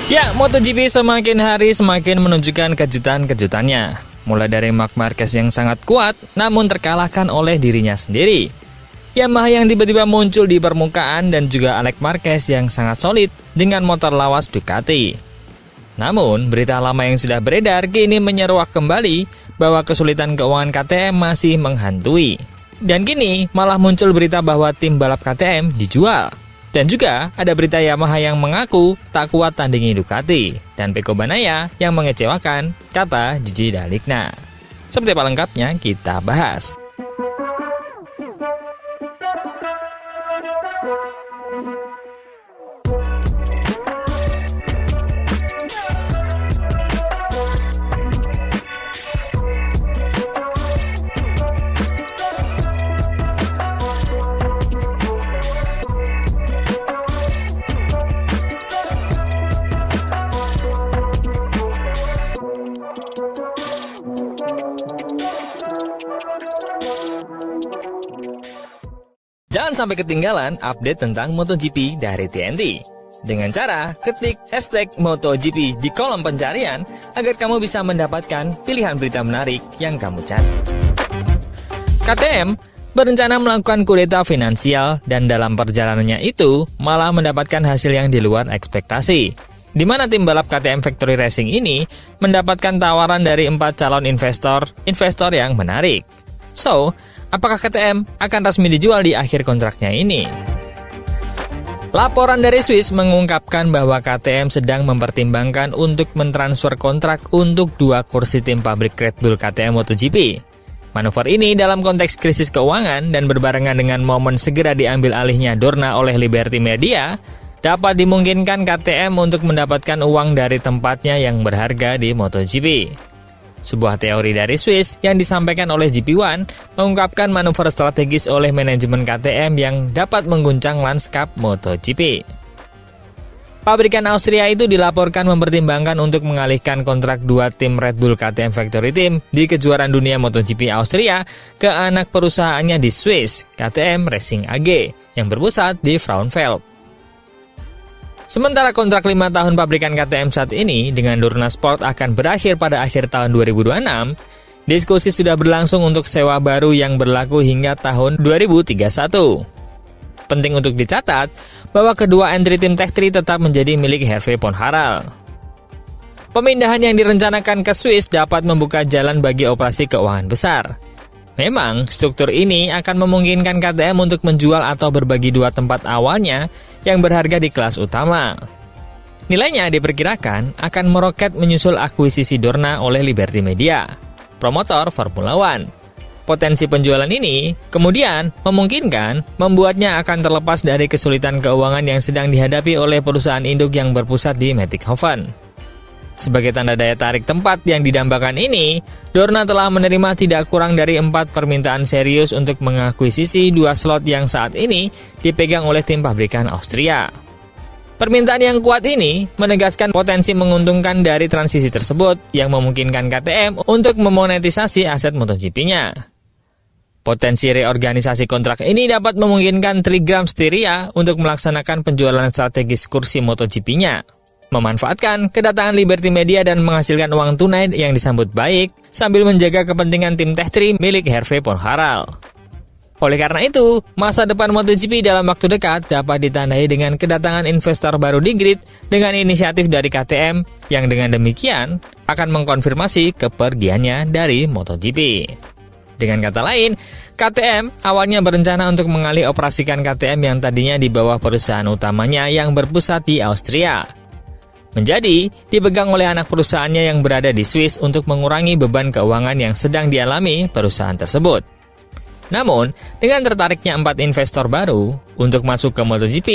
Ya, MotoGP semakin hari semakin menunjukkan kejutan-kejutannya. Mulai dari Marc Marquez yang sangat kuat, namun terkalahkan oleh dirinya sendiri. Yamaha yang tiba-tiba muncul di permukaan dan juga Alex Marquez yang sangat solid dengan motor lawas Ducati. Namun, berita lama yang sudah beredar kini menyeruak kembali bahwa kesulitan keuangan KTM masih menghantui. Dan kini malah muncul berita bahwa tim balap KTM dijual. Dan juga ada berita Yamaha yang mengaku tak kuat tandingi Ducati dan Pecco Bagnaia yang mengecewakan, kata Gigi D'Aligna. Seperti apa lengkapnya kita bahas. Jangan sampai ketinggalan update tentang MotoGP dari TNT. Dengan cara ketik hashtag MotoGP di kolom pencarian agar kamu bisa mendapatkan pilihan berita menarik yang kamu cari. KTM berencana melakukan kudeta finansial dan dalam perjalanannya itu malah mendapatkan hasil yang di luar ekspektasi. Di mana tim balap KTM Factory Racing ini mendapatkan tawaran dari 4 calon investor yang menarik. So, apakah KTM akan resmi dijual di akhir kontraknya ini? Laporan dari Swiss mengungkapkan bahwa KTM sedang mempertimbangkan untuk mentransfer kontrak untuk 2 kursi tim pabrik Red Bull KTM MotoGP. Manuver ini dalam konteks krisis keuangan dan berbarengan dengan momen segera diambil alihnya Dorna oleh Liberty Media, dapat dimungkinkan KTM untuk mendapatkan uang dari tempatnya yang berharga di MotoGP. Sebuah teori dari Swiss yang disampaikan oleh GP1 mengungkapkan manuver strategis oleh manajemen KTM yang dapat mengguncang lanskap MotoGP. Pabrikan Austria itu dilaporkan mempertimbangkan untuk mengalihkan kontrak 2 tim Red Bull KTM Factory Team di kejuaraan dunia MotoGP Austria ke anak perusahaannya di Swiss, KTM Racing AG, yang berpusat di Frauenfeld. Sementara kontrak 5 tahun pabrikan KTM saat ini dengan Dorna Sport akan berakhir pada akhir tahun 2026, diskusi sudah berlangsung untuk sewa baru yang berlaku hingga tahun 2031. Penting untuk dicatat bahwa kedua entry tim Tech3 tetap menjadi milik Hervé Poncharal. Pemindahan yang direncanakan ke Swiss dapat membuka jalan bagi operasi keuangan besar. Memang, struktur ini akan memungkinkan KTM untuk menjual atau berbagi 2 tempat awalnya yang berharga di kelas utama. Nilainya diperkirakan akan meroket menyusul akuisisi Dorna oleh Liberty Media, promotor Formula One. Potensi penjualan ini kemudian memungkinkan membuatnya akan terlepas dari kesulitan keuangan yang sedang dihadapi oleh perusahaan induk yang berpusat di Mattighofen. Sebagai tanda daya tarik tempat yang didambakan ini, Dorna telah menerima tidak kurang dari 4 permintaan serius untuk mengakuisisi 2 slot yang saat ini dipegang oleh tim pabrikan Austria. Permintaan yang kuat ini menegaskan potensi menguntungkan dari transisi tersebut yang memungkinkan KTM untuk memonetisasi aset MotoGP-nya. Potensi reorganisasi kontrak ini dapat memungkinkan Trigram Styria untuk melaksanakan penjualan strategis kursi MotoGP-nya, memanfaatkan kedatangan Liberty Media dan menghasilkan uang tunai yang disambut baik sambil menjaga kepentingan tim Tech3 milik Hervé Poncharal. Oleh karena itu, masa depan MotoGP dalam waktu dekat dapat ditandai dengan kedatangan investor baru di grid dengan inisiatif dari KTM yang dengan demikian akan mengkonfirmasi kepergiannya dari MotoGP. Dengan kata lain, KTM awalnya berencana untuk mengalih operasikan KTM yang tadinya di bawah perusahaan utamanya yang berpusat di Austria, menjadi dipegang oleh anak perusahaannya yang berada di Swiss untuk mengurangi beban keuangan yang sedang dialami perusahaan tersebut. Namun, dengan tertariknya 4 investor baru untuk masuk ke MotoGP,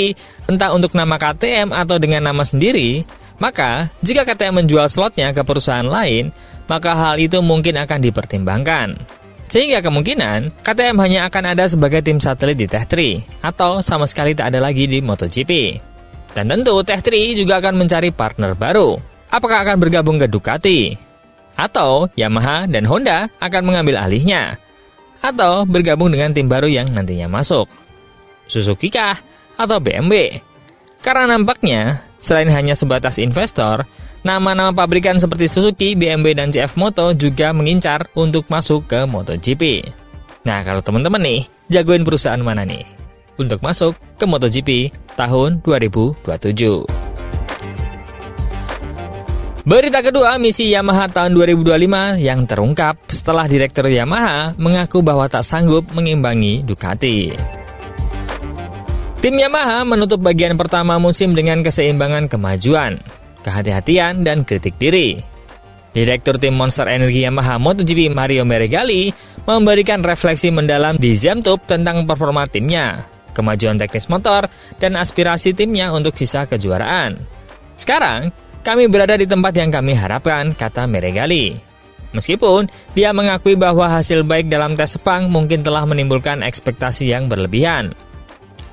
entah untuk nama KTM atau dengan nama sendiri, maka jika KTM menjual slotnya ke perusahaan lain, maka hal itu mungkin akan dipertimbangkan. Sehingga kemungkinan KTM hanya akan ada sebagai tim satelit di Tech3 atau sama sekali tak ada lagi di MotoGP. Dan tentu Tech3 juga akan mencari partner baru. Apakah akan bergabung ke Ducati? Atau Yamaha dan Honda akan mengambil alihnya? Atau bergabung dengan tim baru yang nantinya masuk? Suzuki kah? Atau BMW? Karena nampaknya Selain hanya sebatas investor, nama-nama pabrikan seperti Suzuki, BMW, dan CF Moto juga mengincar untuk masuk ke MotoGP. Nah, kalau teman-teman nih, jagoin perusahaan mana nih untuk masuk ke MotoGP tahun 2027? Berita kedua, misi Yamaha tahun 2025 yang terungkap setelah Direktur Yamaha mengaku bahwa tak sanggup mengimbangi Ducati. Tim Yamaha menutup bagian pertama musim dengan keseimbangan kemajuan, kehati-hatian, dan kritik diri. Direktur tim Monster Energy Yamaha MotoGP Mario Meregali memberikan refleksi mendalam di ZenTube tentang performa timnya, kemajuan teknis motor, dan aspirasi timnya untuk sisa kejuaraan. Sekarang, kami berada di tempat yang kami harapkan, kata Meregali. Meskipun dia mengakui bahwa hasil baik dalam tes Sepang mungkin telah menimbulkan ekspektasi yang berlebihan.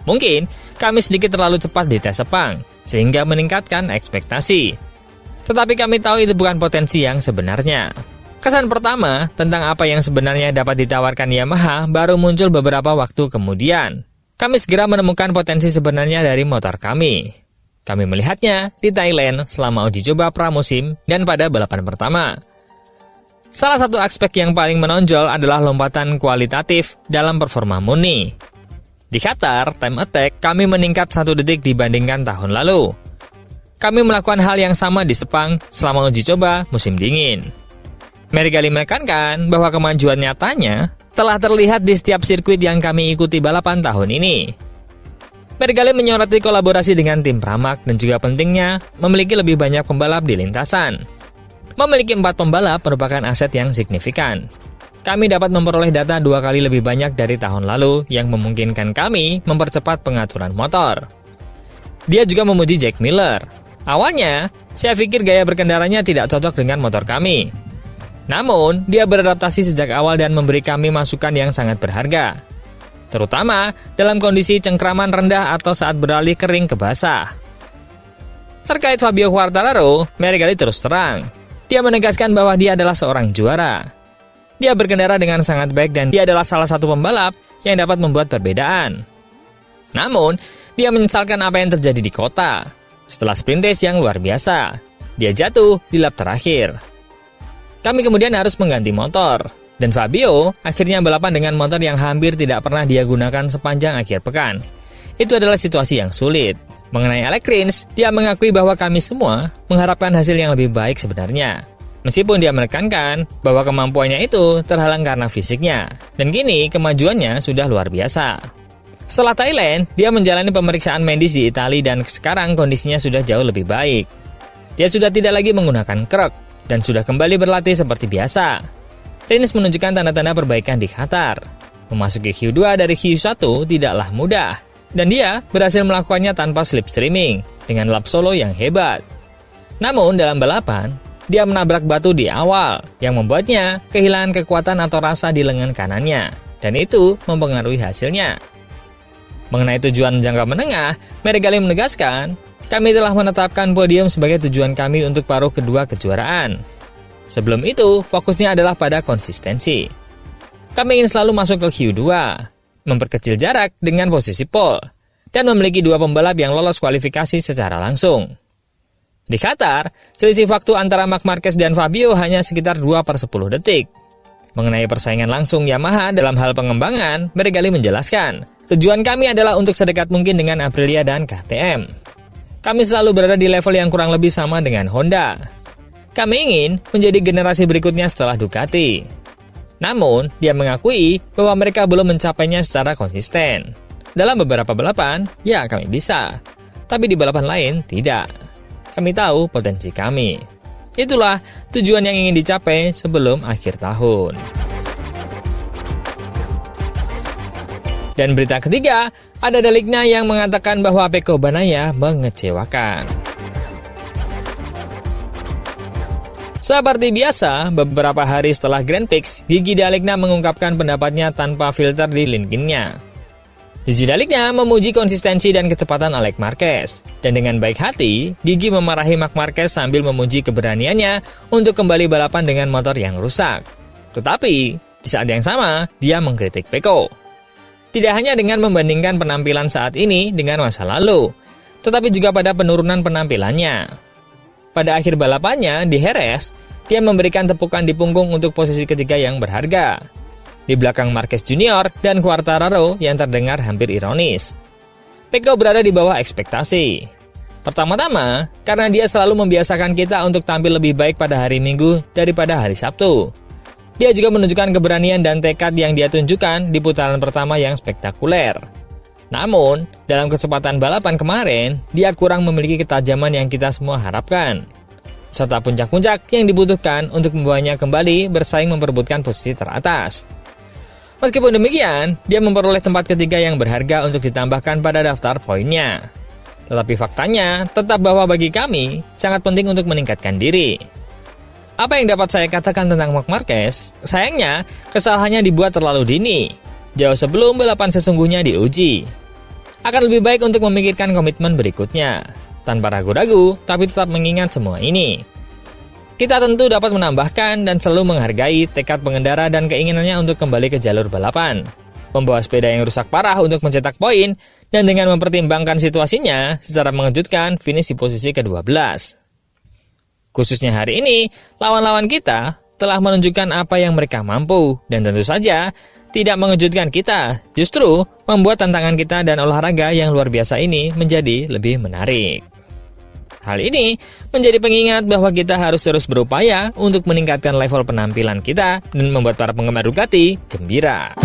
Mungkin kami sedikit terlalu cepat di tes Sepang, sehingga meningkatkan ekspektasi. Tetapi kami tahu itu bukan potensi yang sebenarnya. Kesan pertama tentang apa yang sebenarnya dapat ditawarkan Yamaha baru muncul beberapa waktu kemudian. Kami segera menemukan potensi sebenarnya dari motor kami. Kami melihatnya di Thailand selama uji coba pramusim dan pada balapan pertama. Salah satu aspek yang paling menonjol adalah lompatan kualitatif dalam performa murni. Di Qatar, time attack kami meningkat 1 detik dibandingkan tahun lalu. Kami melakukan hal yang sama di Sepang selama uji coba musim dingin. Meregali menekankan bahwa kemajuan nyatanya telah terlihat di setiap sirkuit yang kami ikuti balapan tahun ini. Meregali menyoroti kolaborasi dengan tim Pramac dan juga pentingnya memiliki lebih banyak pembalap di lintasan. Memiliki 4 pembalap merupakan aset yang signifikan. Kami dapat memperoleh data 2 kali lebih banyak dari tahun lalu yang memungkinkan kami mempercepat pengaturan motor. Dia juga memuji Jack Miller. Awalnya, saya pikir gaya berkendaranya tidak cocok dengan motor kami. Namun, dia beradaptasi sejak awal dan memberi kami masukan yang sangat berharga. Terutama dalam kondisi cengkraman rendah atau saat beralih kering ke basah. Terkait Fabio Quartararo, Meregali terus terang. Dia menegaskan bahwa dia adalah seorang juara. Dia berkendara dengan sangat baik dan dia adalah salah satu pembalap yang dapat membuat perbedaan. Namun, dia menyesalkan apa yang terjadi di kota. Setelah sprint race yang luar biasa, dia jatuh di lap terakhir. Kami kemudian harus mengganti motor, dan Fabio akhirnya balapan dengan motor yang hampir tidak pernah dia gunakan sepanjang akhir pekan. Itu adalah situasi yang sulit. Mengenai Alex Rins, dia mengakui bahwa kami semua mengharapkan hasil yang lebih baik sebenarnya. Meskipun dia menekankan bahwa kemampuannya itu terhalang karena fisiknya, dan kini kemajuannya sudah luar biasa. Setelah Thailand, dia menjalani pemeriksaan medis di Italia dan sekarang kondisinya sudah jauh lebih baik. Dia sudah tidak lagi menggunakan krek dan sudah kembali berlatih seperti biasa. Rins menunjukkan tanda-tanda perbaikan di Qatar. Memasuki Q2 dari Q1 tidaklah mudah, dan dia berhasil melakukannya tanpa slipstreaming dengan lap solo yang hebat. Namun dalam balapan, dia menabrak batu di awal yang membuatnya kehilangan kekuatan atau rasa di lengan kanannya, dan itu mempengaruhi hasilnya. Mengenai tujuan jangka menengah, Meregali menegaskan, kami telah menetapkan podium sebagai tujuan kami untuk paruh kedua kejuaraan. Sebelum itu, fokusnya adalah pada konsistensi. Kami ingin selalu masuk ke Q2, memperkecil jarak dengan posisi pole, dan memiliki 2 pembalap yang lolos kualifikasi secara langsung. Di Qatar, selisih waktu antara Marc Marquez dan Fabio hanya sekitar 2/10 detik. Mengenai persaingan langsung Yamaha dalam hal pengembangan, Meregali menjelaskan, tujuan kami adalah untuk sedekat mungkin dengan Aprilia dan KTM. Kami selalu berada di level yang kurang lebih sama dengan Honda. Kami ingin menjadi generasi berikutnya setelah Ducati. Namun, dia mengakui bahwa mereka belum mencapainya secara konsisten. Dalam beberapa balapan, ya kami bisa. Tapi di balapan lain, tidak. Kami tahu potensi kami. Itulah tujuan yang ingin dicapai sebelum akhir tahun. Dan berita ketiga, ada Dalikna yang mengatakan bahwa Pecco Bagnaia mengecewakan. Seperti biasa, beberapa hari setelah Grand Prix, Gigi Dalikna mengungkapkan pendapatnya tanpa filter di LinkedIn-nya. Gigi Dalikna memuji konsistensi dan kecepatan Alex Marquez. Dan dengan baik hati, Gigi memarahi Marc Marquez sambil memuji keberaniannya untuk kembali balapan dengan motor yang rusak. Tetapi, di saat yang sama, dia mengkritik Pecco. Tidak hanya dengan membandingkan penampilan saat ini dengan masa lalu, tetapi juga pada penurunan penampilannya. Pada akhir balapannya di Jerez, dia memberikan tepukan di punggung untuk posisi ketiga yang berharga, di belakang Marquez Junior dan Quartararo yang terdengar hampir ironis. Pecco berada di bawah ekspektasi. Pertama-tama, karena dia selalu membiasakan kita untuk tampil lebih baik pada hari Minggu daripada hari Sabtu. Dia juga menunjukkan keberanian dan tekad yang dia tunjukkan di putaran pertama yang spektakuler. Namun, dalam kecepatan balapan kemarin, dia kurang memiliki ketajaman yang kita semua harapkan, serta puncak-puncak yang dibutuhkan untuk membawanya kembali bersaing memperebutkan posisi teratas. Meskipun demikian, dia memperoleh tempat ketiga yang berharga untuk ditambahkan pada daftar poinnya. Tetapi faktanya tetap bahwa bagi kami sangat penting untuk meningkatkan diri. Apa yang dapat saya katakan tentang Marc Marquez? Sayangnya, kesalahannya dibuat terlalu dini, jauh sebelum balapan sesungguhnya diuji. Akan lebih baik untuk memikirkan komitmen berikutnya, tanpa ragu-ragu, tapi tetap mengingat semua ini. Kita tentu dapat menambahkan dan selalu menghargai tekad pengendara dan keinginannya untuk kembali ke jalur balapan, membawa sepeda yang rusak parah untuk mencetak poin, dan dengan mempertimbangkan situasinya, secara mengejutkan finish di posisi ke-12. Khususnya hari ini, lawan-lawan kita telah menunjukkan apa yang mereka mampu, dan tentu saja tidak mengejutkan kita, justru membuat tantangan kita dan olahraga yang luar biasa ini menjadi lebih menarik. Hal ini menjadi pengingat bahwa kita harus terus berupaya untuk meningkatkan level penampilan kita dan membuat para penggemar Ducati gembira.